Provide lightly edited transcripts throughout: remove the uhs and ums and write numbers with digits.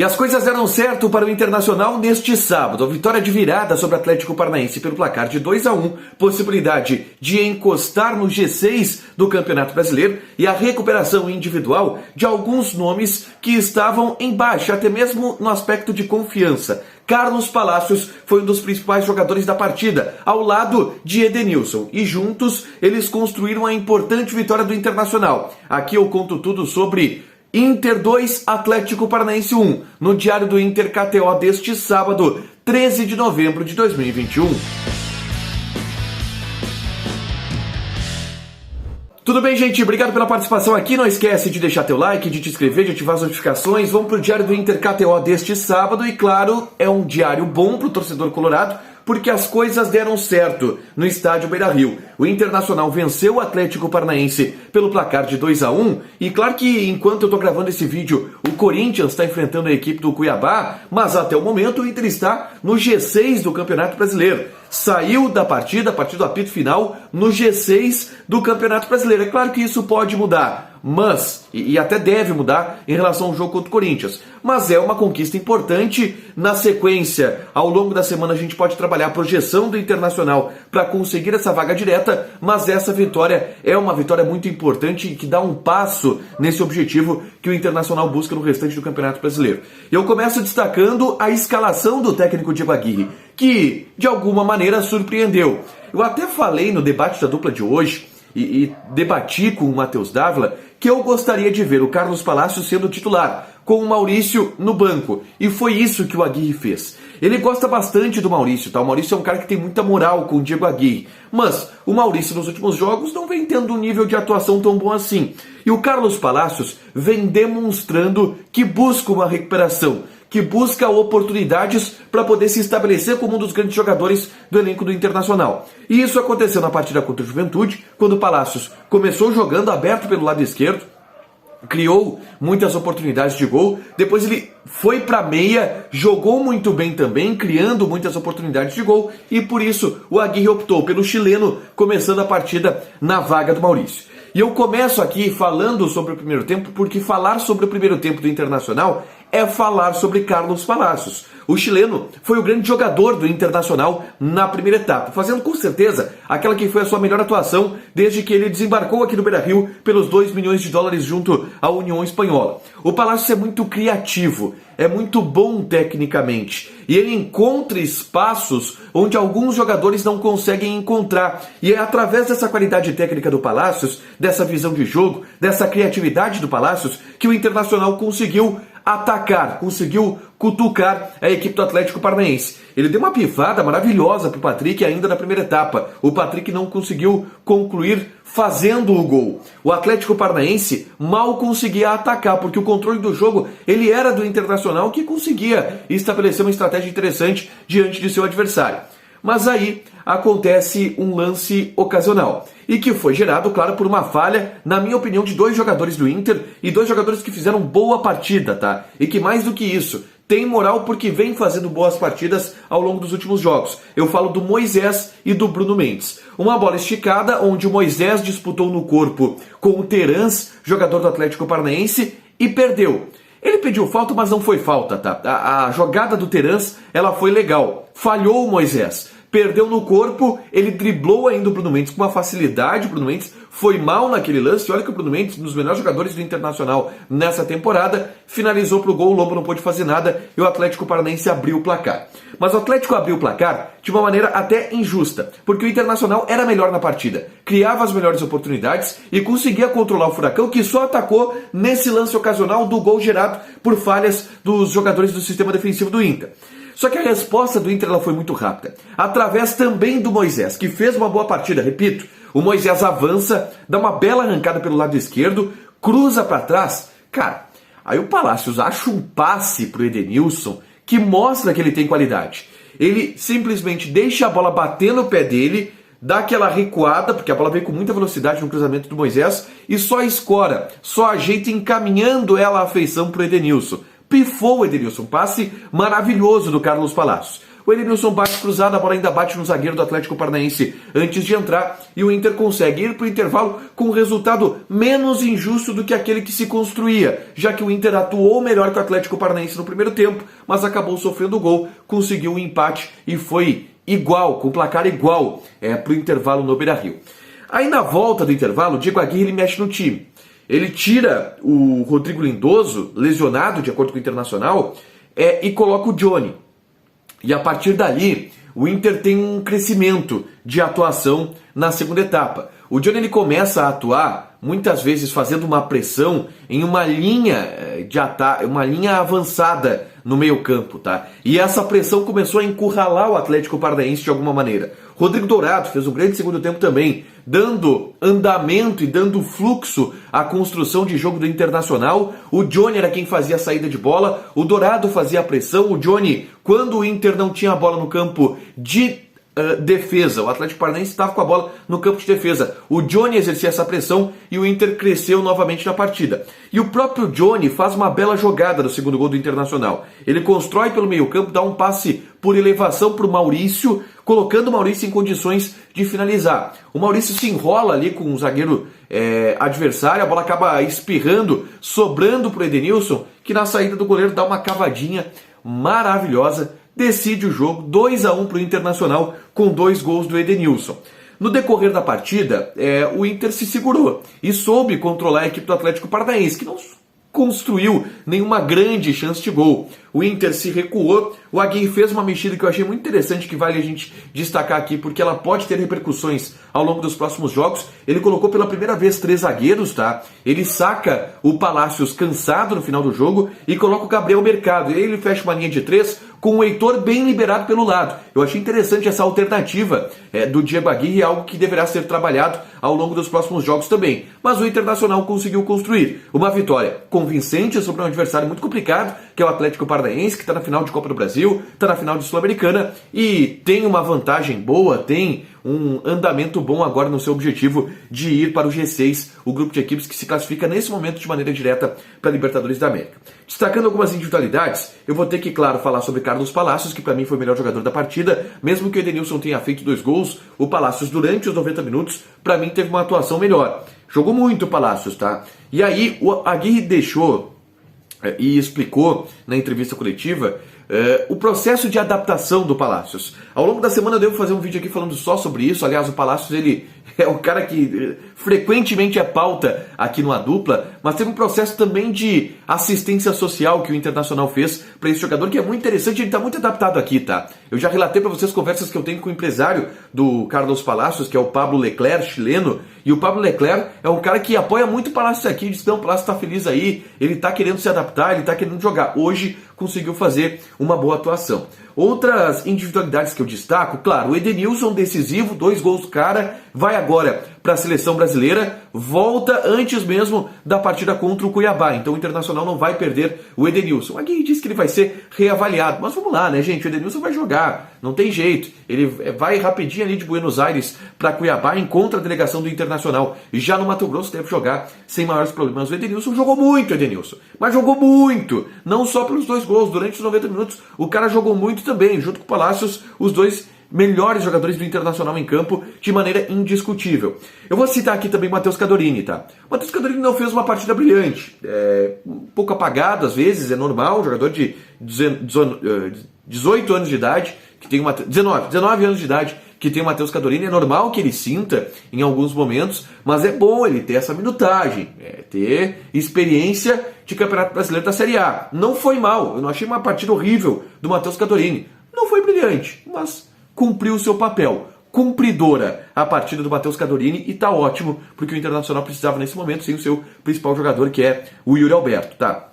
E as coisas deram certo para o Internacional neste sábado. A vitória de virada sobre o Atlético Paranaense pelo placar de 2-1, possibilidade de encostar no G6 do Campeonato Brasileiro e a recuperação individual de alguns nomes que estavam em baixa, até mesmo no aspecto de confiança. Carlos Palacios foi um dos principais jogadores da partida, ao lado de Edenilson. E juntos eles construíram a importante vitória do Internacional. Aqui eu conto tudo sobre Inter 2, Atlético Paranaense 1, no Diário do Inter KTO deste sábado, 13 de novembro de 2021. Tudo bem, gente? Obrigado pela participação aqui. Não esquece de deixar teu like, de te inscrever, de ativar as notificações. Vamos pro Diário do Inter KTO deste sábado e, claro, é um diário bom pro torcedor colorado, porque as coisas deram certo no estádio Beira-Rio. O Internacional venceu o Atlético Paranaense pelo placar de 2-1. E claro que enquanto eu estou gravando esse vídeo, o Corinthians está enfrentando a equipe do Cuiabá, mas até o momento o Inter está no G6 do Campeonato Brasileiro. Saiu da partida, a partir do apito final, no G6 do Campeonato Brasileiro. É claro que isso pode mudar, mas, e até deve mudar em relação ao jogo contra o Corinthians, mas é uma conquista importante. Na sequência, ao longo da semana, a gente pode trabalhar a projeção do Internacional para conseguir essa vaga direta, mas essa vitória é uma vitória muito importante e que dá um passo nesse objetivo que o Internacional busca no restante do Campeonato Brasileiro. Eu começo destacando a escalação do técnico Diego Aguirre, que de alguma maneira surpreendeu. Eu até falei no debate da dupla de hoje e debati com o Matheus Dávila que eu gostaria de ver o Carlos Palacios sendo titular, com o Maurício no banco. E foi isso que o Aguirre fez. Ele gosta bastante do Maurício, tá? O Maurício é um cara que tem muita moral com o Diego Aguirre. Mas o Maurício nos últimos jogos não vem tendo um nível de atuação tão bom assim. E o Carlos Palacios vem demonstrando que busca uma recuperação, que busca oportunidades para poder se estabelecer como um dos grandes jogadores do elenco do Internacional. E isso aconteceu na partida contra o Juventude, quando o Palacios começou jogando aberto pelo lado esquerdo, criou muitas oportunidades de gol, depois ele foi para meia, jogou muito bem também, criando muitas oportunidades de gol, e por isso o Aguirre optou pelo chileno, começando a partida na vaga do Maurício. E eu começo aqui falando sobre o primeiro tempo, porque falar sobre o primeiro tempo do Internacional é falar sobre Carlos Palacios. O chileno foi o grande jogador do Internacional na primeira etapa, fazendo com certeza aquela que foi a sua melhor atuação desde que ele desembarcou aqui no Beira-Rio pelos 2 milhões de dólares junto à União Espanhola. O Palacios é muito criativo, é muito bom tecnicamente, e ele encontra espaços onde alguns jogadores não conseguem encontrar. E é através dessa qualidade técnica do Palacios, dessa visão de jogo, dessa criatividade do Palacios, que o Internacional conseguiu atacar, conseguiu cutucar a equipe do Atlético Paranaense. Ele deu uma pivada maravilhosa para o Patrick ainda na primeira etapa. O Patrick não conseguiu concluir fazendo o gol. O Atlético Paranaense mal conseguia atacar, porque o controle do jogo ele era do Internacional, que conseguia estabelecer uma estratégia interessante diante de seu adversário. Mas aí acontece um lance ocasional, e que foi gerado, claro, por uma falha, na minha opinião, de 2 jogadores do Inter, e 2 jogadores que fizeram boa partida, tá? E que mais do que isso, tem moral porque vem fazendo boas partidas ao longo dos últimos jogos. Eu falo do Moisés e do Bruno Mendes. Uma bola esticada, onde o Moisés disputou no corpo com o Terans, jogador do Atlético Paranaense, e perdeu. Ele pediu falta, mas não foi falta, tá? A jogada do Terans, ela foi legal. Falhou o Moisés. Perdeu no corpo, ele driblou ainda o Bruno Mendes com uma facilidade. O Bruno Mendes foi mal naquele lance. Olha que o Bruno Mendes, um dos melhores jogadores do Internacional nessa temporada, finalizou pro gol, o Lombo não pôde fazer nada e o Atlético Paranaense abriu o placar. Mas o Atlético abriu o placar de uma maneira até injusta, porque o Internacional era melhor na partida, criava as melhores oportunidades e conseguia controlar o Furacão, que só atacou nesse lance ocasional do gol gerado por falhas dos jogadores do sistema defensivo do Inter. Só que a resposta do Inter ela foi muito rápida, através também do Moisés, que fez uma boa partida, repito. O Moisés avança, dá uma bela arrancada pelo lado esquerdo, cruza para trás. Cara, aí o Palacios acha um passe pro Edenilson que mostra que ele tem qualidade. Ele simplesmente deixa a bola bater no pé dele, dá aquela recuada, porque a bola veio com muita velocidade no cruzamento do Moisés, e só escora, só ajeita encaminhando ela à feição pro Edenilson. Pifou o Edenilson, passe maravilhoso do Carlos Palacios. o Edenilson bate cruzado, a bola ainda bate no zagueiro do Atlético Paranaense antes de entrar, e o Inter consegue ir para o intervalo com um resultado menos injusto do que aquele que se construía, já que o Inter atuou melhor que o Atlético Paranaense no primeiro tempo, mas acabou sofrendo o gol, conseguiu um empate e foi igual, com placar igual para o intervalo no Beira-Rio. Aí na volta do intervalo, o Diego Aguirre ele mexe no time. Ele tira o Rodrigo Lindoso, lesionado de acordo com o Internacional, e coloca o Johnny. E a partir dali, o Inter tem um crescimento de atuação na segunda etapa. O Johnny ele começa a atuar, muitas vezes fazendo uma pressão em uma linha de ataque, uma linha avançada no meio-campo, tá? E essa pressão começou a encurralar o Atlético Paranaense de alguma maneira. Rodrigo Dourado fez um grande segundo tempo também, dando andamento e dando fluxo à construção de jogo do Internacional. O Johnny era quem fazia a saída de bola, o Dourado fazia a pressão, o Johnny, quando o Inter não tinha a bola no campo de defesa, o Atlético Paranaense estava com a bola no campo de defesa, o Johnny exercia essa pressão e o Inter cresceu novamente na partida. E o próprio Johnny faz uma bela jogada no segundo gol do Internacional. Ele constrói pelo meio campo, dá um passe por elevação para o Maurício, colocando o Maurício em condições de finalizar. O Maurício se enrola ali com o zagueiro adversário, a bola acaba espirrando, sobrando para o Edenilson, que na saída do goleiro dá uma cavadinha maravilhosa, decide o jogo, 2-1 para o Internacional, com 2 gols do Edenilson. No decorrer da partida, o Inter se segurou e soube controlar a equipe do Atlético Paranaense, que não construiu nenhuma grande chance de gol. O Inter se recuou, o Aguirre fez uma mexida que eu achei muito interessante, que vale a gente destacar aqui, porque ela pode ter repercussões ao longo dos próximos jogos. Ele colocou pela primeira vez 3 zagueiros, tá? Ele saca o Palácios cansado no final do jogo e coloca o Gabriel Mercado. E aí ele fecha uma linha de 3 com o Heitor bem liberado pelo lado. Eu achei interessante essa alternativa do Diego Aguirre, algo que deverá ser trabalhado ao longo dos próximos jogos também. Mas o Internacional conseguiu construir uma vitória convincente sobre um adversário muito complicado, que é o Atlético Paranaense, que está na final de Copa do Brasil, está na final de Sul-Americana e tem uma vantagem boa, tem um andamento bom agora no seu objetivo de ir para o G6, o grupo de equipes que se classifica nesse momento de maneira direta para a Libertadores da América. Destacando algumas individualidades, eu vou ter que, claro, falar sobre Carlos Palácios, que para mim foi o melhor jogador da partida, mesmo que o Edenilson tenha feito 2 gols, o Palácios durante os 90 minutos, para mim teve uma atuação melhor. Jogou muito o Palácios, tá? E aí o Aguirre deixou e explicou na entrevista coletiva o processo de adaptação do Palácios. Ao longo da semana eu devo fazer um vídeo aqui falando só sobre isso. Aliás, o Palácios ele é o cara que frequentemente é pauta aqui no A Dupla, mas teve um processo também de assistência social que o Internacional fez para esse jogador, que é muito interessante, ele está muito adaptado aqui, tá? Eu já relatei para vocês conversas que eu tenho com o empresário do Carlos Palácios, que é o Pablo Leclerc, chileno, e o Pablo Leclerc é um cara que apoia muito o Palácios aqui, ele disse, não, o Palácios está feliz aí, ele está querendo se adaptar, ele está querendo jogar. Hoje conseguiu fazer uma boa atuação. Outras individualidades que eu destaco, claro, o Edenilson decisivo, 2 gols do cara, vai agora para a seleção brasileira, volta antes mesmo da partida contra o Cuiabá, então o Internacional não vai perder o Edenilson. Aqui diz que ele vai ser reavaliado, mas vamos lá, né, gente, o Edenilson vai jogar, não tem jeito, ele vai rapidinho ali de Buenos Aires para Cuiabá, encontra a delegação do Internacional, e já no Mato Grosso deve jogar sem maiores problemas. O Edenilson jogou muito, mas jogou muito, não só pelos 2 gols, durante os 90 minutos, o cara jogou muito também, junto com o Palácios, os 2 melhores jogadores do Internacional em campo de maneira indiscutível. Eu vou citar aqui também o Matheus Cadorini, tá? O Matheus Cadorini não fez uma partida brilhante, um pouco apagado às vezes, é normal, um jogador de 18 anos de idade, que tem 19 anos de idade, que tem o Matheus Cadorini, é normal que ele sinta em alguns momentos, mas é bom ele ter essa minutagem, ter experiência de Campeonato Brasileiro da Série A. Não foi mal, eu não achei uma partida horrível do Matheus Cadorini, não foi brilhante, mas cumpriu o seu papel. Cumpridora a partida do Matheus Cadorini e tá ótimo, porque o Internacional precisava nesse momento sem o seu principal jogador, que é o Yuri Alberto, tá?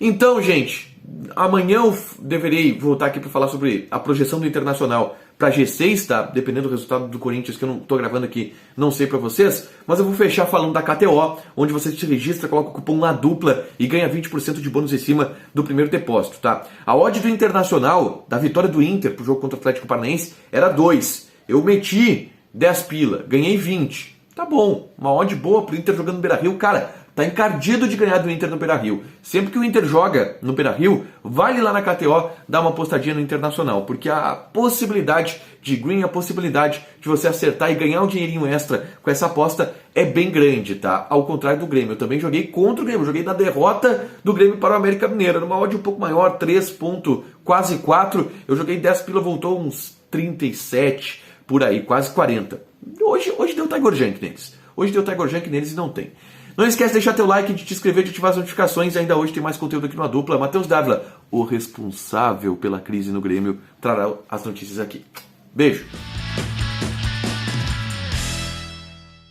Então, gente, amanhã eu deverei voltar aqui para falar sobre a projeção do Internacional para G6, tá? Dependendo do resultado do Corinthians, que eu não tô gravando aqui, não sei para vocês, mas eu vou fechar falando da KTO, onde você se registra, coloca o cupom LADUPLA e ganha 20% de bônus em cima do primeiro depósito, tá? A odd do Internacional, da vitória do Inter pro jogo contra o Atlético Paranaense, era 2. Eu meti 10 pila, ganhei 20. Tá bom, uma odd boa pro Inter jogando no Beira-Rio, cara. tá encardido de ganhar do Inter no Beira-Rio. Sempre que o Inter joga no Beira-Rio, vale lá na KTO dar uma apostadinha no Internacional, porque a possibilidade de green, a possibilidade de você acertar e ganhar um dinheirinho extra com essa aposta é bem grande, tá? Ao contrário do Grêmio, eu também joguei contra o Grêmio, joguei na derrota do Grêmio para o América Mineiro, numa odd um pouco maior, 3 ponto, quase 4, eu joguei 10 pila, voltou uns 37, por aí, quase 40. Hoje deu Tiger Junk neles. Hoje deu Tiger Junk neles e não tem. Não esquece de deixar teu like, de te inscrever, de ativar as notificações. Ainda hoje tem mais conteúdo aqui no A Dupla. Matheus Dávila, o responsável pela crise no Grêmio, trará as notícias aqui. Beijo!